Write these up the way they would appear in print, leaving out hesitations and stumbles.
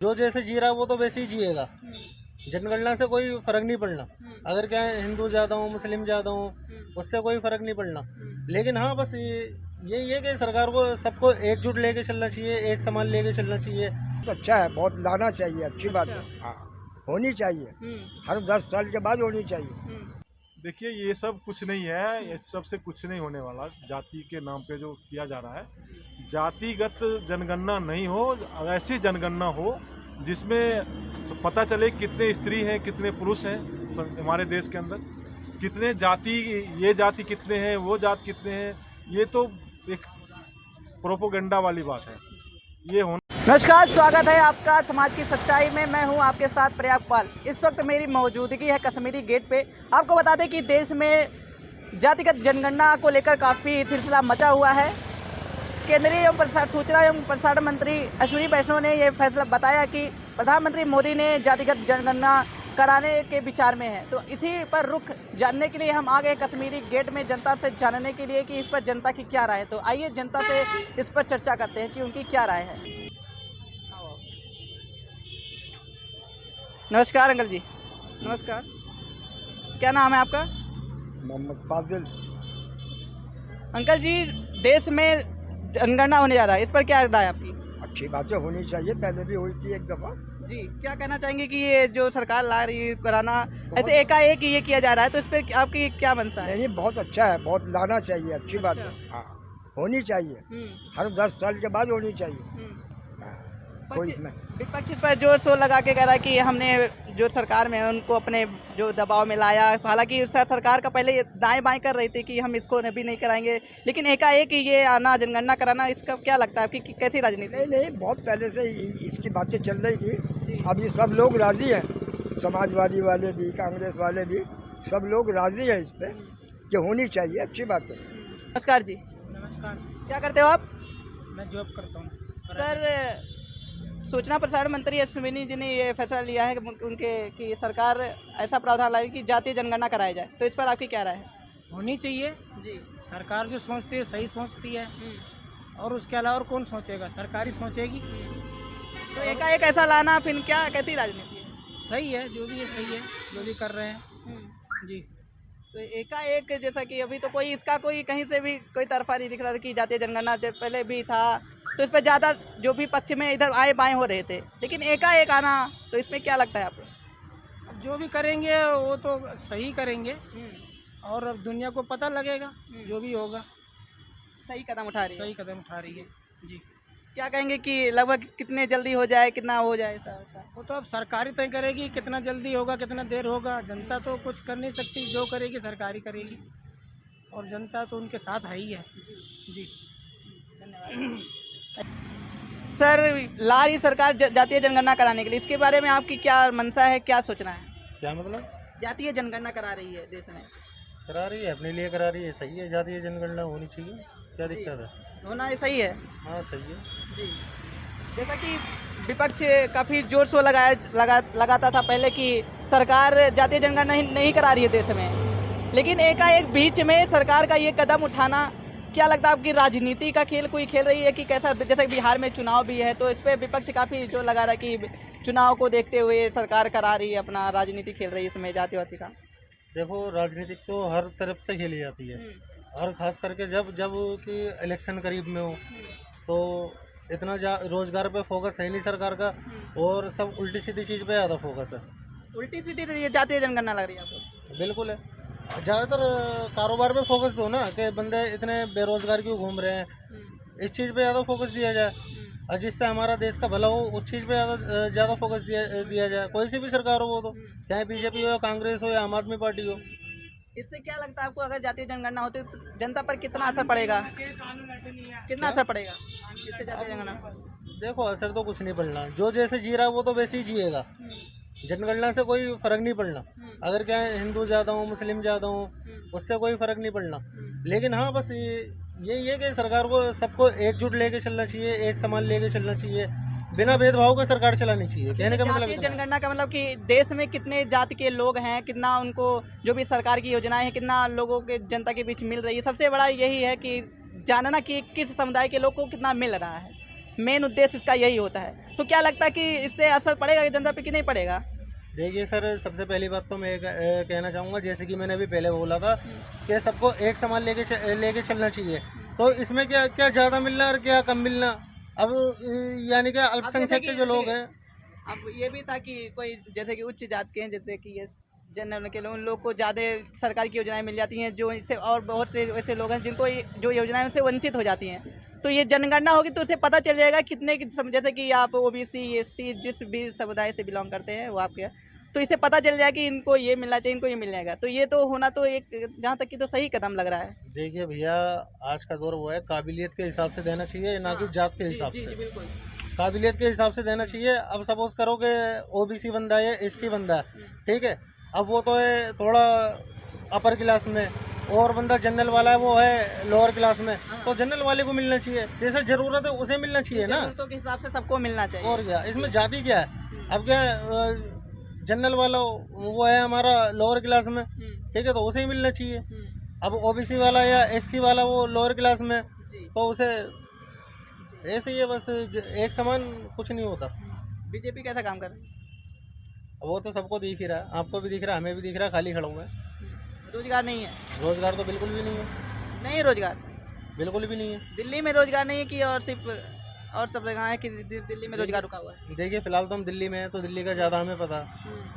जो जैसे जी रहा है वो तो वैसे ही जिएगा। जनगणना से कोई फर्क नहीं पड़ना। अगर क्या है, हिंदू ज़्यादा हो मुस्लिम ज़्यादा हो, उससे कोई फर्क नहीं पड़ना। लेकिन हाँ, बस यही है कि सरकार को सबको एकजुट लेके चलना चाहिए, एक समान लेके चलना चाहिए। तो अच्छा है, बहुत लाना चाहिए, अच्छी बात है। हाँ, होनी चाहिए, हर 10 साल के बाद होनी चाहिए। देखिए, ये सब कुछ नहीं है, ये सबसे कुछ नहीं होने वाला। जाति के नाम पे जो किया जा रहा है, जातिगत जनगणना नहीं हो, ऐसी जनगणना हो जिसमें पता चले कितने स्त्री हैं, कितने पुरुष हैं हमारे देश के अंदर, कितने जाति, ये जाति कितने हैं, वो जाति कितने हैं। ये तो एक प्रोपोगंडा वाली बात है, ये होना। नमस्कार, स्वागत है आपका समाज की सच्चाई में। मैं हूं आपके साथ प्रयाग पाल। इस वक्त मेरी मौजूदगी है कश्मीरी गेट पे। आपको बता दें कि देश में जातिगत जनगणना को लेकर काफ़ी सिलसिला मचा हुआ है। केंद्रीय सूचना एवं प्रसारण मंत्री अश्विनी वैष्णव ने यह फैसला बताया कि प्रधानमंत्री मोदी ने जातिगत जनगणना कराने के विचार में है। तो इसी पर रुख जानने के लिए हम आ गए कश्मीरी गेट में, जनता से जानने के लिए कि इस पर जनता की क्या राय है। तो आइए जनता से इस पर चर्चा करते हैं कि उनकी क्या राय है। नमस्कार अंकल जी। नमस्कार, क्या नाम है आपका? मोहम्मद फाजिल। अंकल जी, देश में जनगणना होने जा रहा है, इस पर क्या राय है आपकी? अच्छी बातें होनी चाहिए, पहले भी हुई थी एक दफ़ा। जी, क्या कहना चाहेंगे कि ये जो सरकार ला रही है कराना, ऐसे एकाएक ये किया जा रहा है, तो इस पर आपकी क्या मनसा है? नहीं, बहुत अच्छा है, बहुत लाना चाहिए, अच्छी बात है। हाँ, होनी चाहिए, हर 10 साल के बाद होनी चाहिए। कोई इसमें विपक्ष इस पर जोर शोर लगा के कह रहा है कि हमने जो सरकार में है उनको अपने जो दबाव में लाया। हालांकि सरकार का पहले दाएं बाएं कर रही थी कि हम इसको भी नहीं कराएंगे, लेकिन एकाएक ये आना, जनगणना कराना, इसका क्या लगता है आपकी, कैसी राजनीति? नहीं, बहुत पहले से इसकी बातें चल रही थी। अब ये सब लोग राजी हैं, समाजवादी वाले भी, कांग्रेस वाले भी, सब लोग राजी हैं इस पर कि होनी चाहिए, अच्छी बात है। नमस्कार जी। नमस्कार। क्या करते हो आप? मैं जॉब करता हूँ सर, सूचना प्रसारण मंत्री अश्विनी जी ने ये फैसला लिया है कि सरकार ऐसा प्रावधान लाई कि जातीय जनगणना कराया जाए, तो इस पर आपकी क्या राय है? होनी चाहिए जी। सरकार जो सोचती है सही सोचती है, और उसके अलावा और कौन सोचेगा, सरकार ही सोचेगी। तो एकाएक ऐसा लाना फिर क्या, कैसी राजनीति है? सही है, जो भी है सही है, जो भी कर रहे हैं। जी। तो एकाएक जैसा कि अभी तो कोई इसका कोई कहीं से भी कोई तरफा नहीं दिख रहा था कि जातीय जनगणना जब पहले भी था तो इस पर ज़्यादा जो भी पक्ष में इधर आए बाएं हो रहे थे, लेकिन एकाएक आना, तो इसमें क्या लगता है आपको? अब जो भी करेंगे वो तो सही करेंगे, और अब दुनिया को पता लगेगा जो भी होगा। सही कदम उठा रही है। सही कदम उठा रही है। जी। क्या कहेंगे कि लगभग कितने जल्दी हो जाए, कितना हो जाए ऐसा? वो तो अब सरकार ही तय करेगी, कितना जल्दी होगा, कितना देर होगा। जनता तो कुछ कर नहीं सकती, जो करेगी सरकार ही करेगी, और जनता तो उनके साथ है ही है। जी, धन्यवाद। सर, ला रही सरकार जातीय जनगणना कराने के लिए, इसके बारे में आपकी क्या मनसा है, क्या सोचना है? क्या मतलब? जातीय जनगणना करा रही है देश में। करा रही है, अपने लिए करा रही है, सही है। जातीय जनगणना होनी चाहिए, क्या दिक्कत है? होना ये सही है। हाँ, सही है जी। जैसा कि विपक्ष काफ़ी जोर शोर लगाता था पहले कि सरकार जातीय जनगणना नहीं करा रही है देश में, लेकिन एकाएक बीच में सरकार का ये कदम उठाना, क्या लगता है आपकी राजनीति का खेल कोई खेल रही है कि कैसा? जैसे बिहार में चुनाव भी है, तो इस पर विपक्ष काफ़ी जो लगा रहा है कि चुनाव को देखते हुए सरकार करा रही है, अपना राजनीति खेल रही है इसमें जातिवादी का। देखो, राजनीतिक तो हर तरफ से खेली जाती है, और ख़ास करके जब जब कि इलेक्शन करीब में हो तो इतना रोजगार पे फोकस है नहीं सरकार का, और सब उल्टी सीधी चीज़ पे ज़्यादा फोकस है। उल्टी सीधी जातीय जनगणना लग रही है आपको? बिल्कुल है। ज़्यादातर कारोबार पे फोकस दो ना, कि बंदे इतने बेरोजगार क्यों घूम रहे हैं, इस चीज़ पे ज़्यादा फोकस दिया जाए, और जिससे हमारा देश का भला हो उस चीज़ पे ज़्यादा फोकस दिया जाए। कोई सी भी सरकार हो, वो तो चाहे बीजेपी हो, कांग्रेस हो, या आम आदमी पार्टी हो। इससे क्या लगता है आपको, अगर जातीय जनगणना होती तो जनता पर कितना असर पड़ेगा? कितना असर पड़ेगा इससे जातीय जनगणना? देखो, असर तो कुछ नहीं पड़ना। जो जैसे जी रहा है वो तो वैसे ही जिएगा। जनगणना से कोई फर्क नहीं पड़ना। अगर क्या है, हिंदू ज़्यादा हो मुस्लिम ज़्यादा हो, उससे कोई फर्क नहीं पड़ना। लेकिन हाँ, बस यही है कि सरकार को सबको एकजुट लेके चलना चाहिए, एक समान लेके चलना चाहिए, बिना भेदभाव के सरकार चलानी चाहिए। कहने का मतलब जनगणना का मतलब कि देश में कितने जाति के लोग हैं, कितना उनको जो भी सरकार की योजनाएं हैं, कितना लोगों के जनता के बीच मिल रही है। सबसे बड़ा यही है कि जानना कि किस समुदाय के लोग को कितना मिल रहा है। मेन उद्देश्य इसका यही होता है। तो क्या लगता है कि इससे असर पड़ेगा जनता पे कि नहीं पड़ेगा? देखिए सर, सबसे पहली बात तो मैं कहना चाहूँगा, जैसे कि मैंने अभी पहले बोला था कि सबको एक समान लेके चलना चाहिए। तो इसमें क्या क्या ज़्यादा मिलना और क्या कम मिलना, अब यानी कि अल्पसंख्यक के जो लोग हैं। अब ये भी था कि कोई जैसे कि उच्च जात के हैं, जैसे कि ये जनरल के लोग, उन लोग को ज़्यादा सरकार की योजनाएं मिल जाती हैं, जो इससे और बहुत से ऐसे लोग हैं जिनको जो योजनाएं उनसे वंचित हो जाती हैं। तो ये जनगणना होगी तो उसे पता चल जाएगा कितने जैसे कि आप ओबीसी एसटी जिस भी समुदाय से बिलोंग करते हैं वो आपके, तो इसे पता चल जाएगा कि इनको ये मिलना चाहिए, इनको ये मिल जाएगा। तो ये तो होना तो एक जहाँ तक कि तो सही कदम लग रहा है। देखिए भैया, आज का दौर वो है, काबिलियत के हिसाब से देना चाहिए, ना कि जात के हिसाब से। बिल्कुल काबिलियत के हिसाब से देना चाहिए। अब सपोज करो कि ओबीसी बंदा है, एससी बंदा है, ठीक है, अब वो तो है थोड़ा अपर क्लास में, और बंदा जनरल वाला है वो है लोअर क्लास में, तो जनरल वाले को मिलना चाहिए, जैसे जरूरत है उसे मिलना चाहिए ना। तो के हिसाब से सबको मिलना चाहिए। और क्या इसमें जाति क्या है? अब क्या जनरल वाला वो है हमारा लोअर क्लास में, ठीक है, तो उसे ही मिलना चाहिए। अब ओबीसी वाला या एससी वाला वो लोअर क्लास में, तो उसे ऐसे ही है, बस एक समान कुछ नहीं होता। बीजेपी कैसा काम कर रही है? वो तो सबको दिख ही रहा है, आपको भी दिख रहा है, हमें भी दिख रहा है, खाली खड़ा हुआ है। रोजगार नहीं है? रोजगार तो बिल्कुल भी नहीं है। नहीं रोजगार बिल्कुल भी नहीं है। दिल्ली में रोजगार नहीं है कि और सिर्फ और सब जगह है कि दिल्ली में रोजगार रुका हुआ है? देखिए फिलहाल तो हम दिल्ली में हैं, तो दिल्ली का ज़्यादा हमें पता,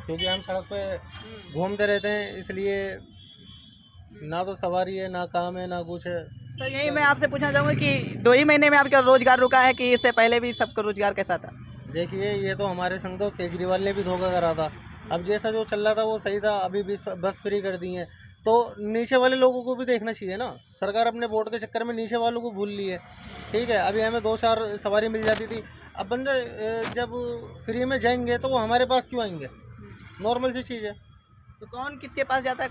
क्योंकि हम सड़क पे घूमते रहते हैं, इसलिए ना तो सवारी है, ना काम है, ना कुछ है। सर यही मैं आपसे पूछना चाहूँगा कि 2 ही महीने में आपका रोजगार रुका है कि इससे पहले भी सबका रोजगार कैसा था? देखिए ये तो हमारे संग तो केजरीवाल ने भी धोखा करा था। अब जैसा जो चल रहा था वो सही था, अभी भी बस फ्री कर दी है, तो नीचे वाले लोगों को भी देखना चाहिए ना। सरकार अपने वोट के चक्कर में नीचे वालों को भूल ली है, ठीक है। अभी हमें 2-4 सवारी मिल जाती थी, अब बंदे जब फ्री में जाएंगे तो वो हमारे पास क्यों आएंगे? नॉर्मल सी चीज़ है। तो कौन किसके पास जाता है?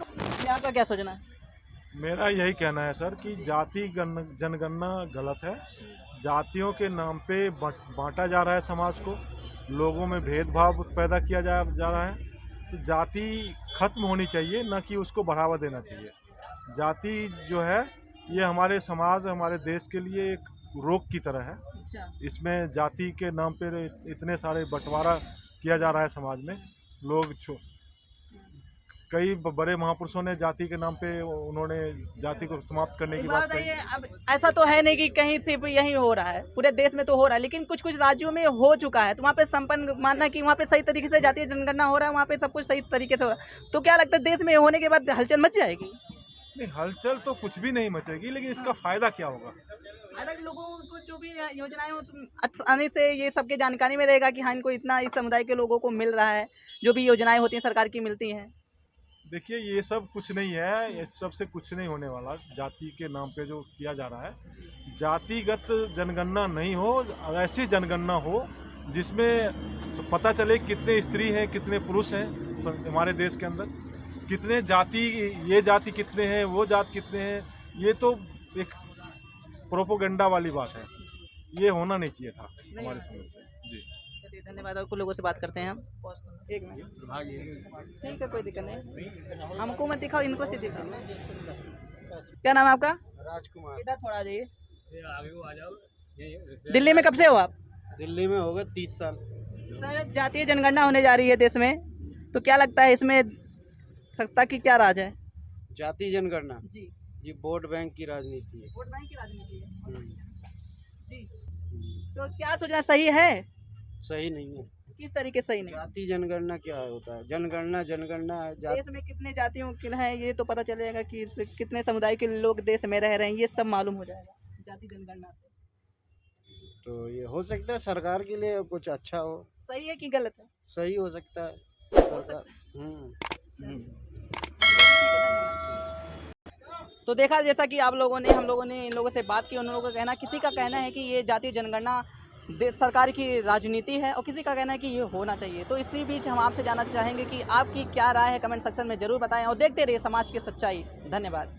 आपका क्या सोचना है? मेरा यही कहना है सर कि जाति जनगणना गलत है। जातियों के नाम पे बांटा जा रहा है समाज को, लोगों में भेदभाव पैदा किया जा रहा है। तो जाति खत्म होनी चाहिए, न कि उसको बढ़ावा देना चाहिए। जाति जो है ये हमारे समाज, हमारे देश के लिए एक रोग की तरह है। अच्छा। इसमें जाति के नाम पे इतने सारे बंटवारा किया जा रहा है समाज में। लोग कई बड़े महापुरुषों ने जाति के नाम पे उन्होंने जाति को समाप्त करने की बात कही। अब ऐसा तो है नहीं कि कहीं सिर्फ यही हो रहा है, पूरे देश में तो हो रहा है, लेकिन कुछ कुछ राज्यों में हो चुका है, तो वहाँ पे संपन्न मानना कि वहाँ पे सही तरीके से जातीय जनगणना हो रहा है, वहाँ पे सब कुछ सही तरीके से हो रहा है। तो क्या लगता है देश में होने के बाद हलचल मच जाएगी? नहीं, हलचल तो कुछ भी नहीं मचेगी, लेकिन इसका फायदा क्या होगा? अलग लोगों को जो भी योजनाएं आने से ये सबके जानकारी में रहेगा कि हाँ इनको इतना इस समुदाय के लोगों को मिल रहा है, जो भी योजनाएं होती हैं सरकार की मिलती हैं। देखिए ये सब कुछ नहीं है, ये सबसे कुछ नहीं होने वाला। जाति के नाम पे जो किया जा रहा है, जातिगत जनगणना नहीं हो, ऐसी जनगणना हो जिसमें पता चले कितने स्त्री हैं, कितने पुरुष हैं हमारे देश के अंदर, कितने जाति, ये जाति कितने हैं, वो जात कितने हैं। ये तो एक प्रोपोगंडा वाली बात है, ये होना नहीं चाहिए था हमारे समझ से। जी धन्यवाद। और कुछ लोगों से बात करते हैं हम। एक मिनट, ठीक है, कोई दिक्कत नहीं, हमको मत दिखाओ, इनको से दिखाओ। क्या नाम है आपका? राजकुमार। इधर थोड़ा आ जाइए। दिल्ली में कब से हो आप? दिल्ली में होगा 30 साल। सर जातीय जनगणना होने जा रही है देश में, तो क्या लगता है इसमें सत्ता की क्या राज है? जाति जनगणना जी ये वोट बैंक की राजनीति है। वोट बैंक की राजनीति है जी। तो क्या सोचना सही है? सही नहीं है। किस तरीके से सही नहीं? जाति जनगणना क्या होता है? जनगणना है। देश में कितने जातियों के हैं ये तो पता चलेगा कि कितने समुदाय के लोग देश में रह रहे हैं, ये सब मालूम हो जाएगा जाति जनगणना से। तो ये हो सकता है सरकार के लिए कुछ अच्छा हो। सही है कि गलत है? सही हो सकता है सरकार। तो देखा जैसा कि हम लोगों ने इन लोगों से बात की, उन लोगों का कहना, किसी का कहना है कि ये जातीय जनगणना सरकार की राजनीति है और किसी का कहना है कि ये होना चाहिए। तो इसी बीच हम आपसे जानना चाहेंगे कि आपकी क्या राय है, कमेंट सेक्शन में जरूर बताएं और देखते रहिए समाज की सच्चाई। धन्यवाद।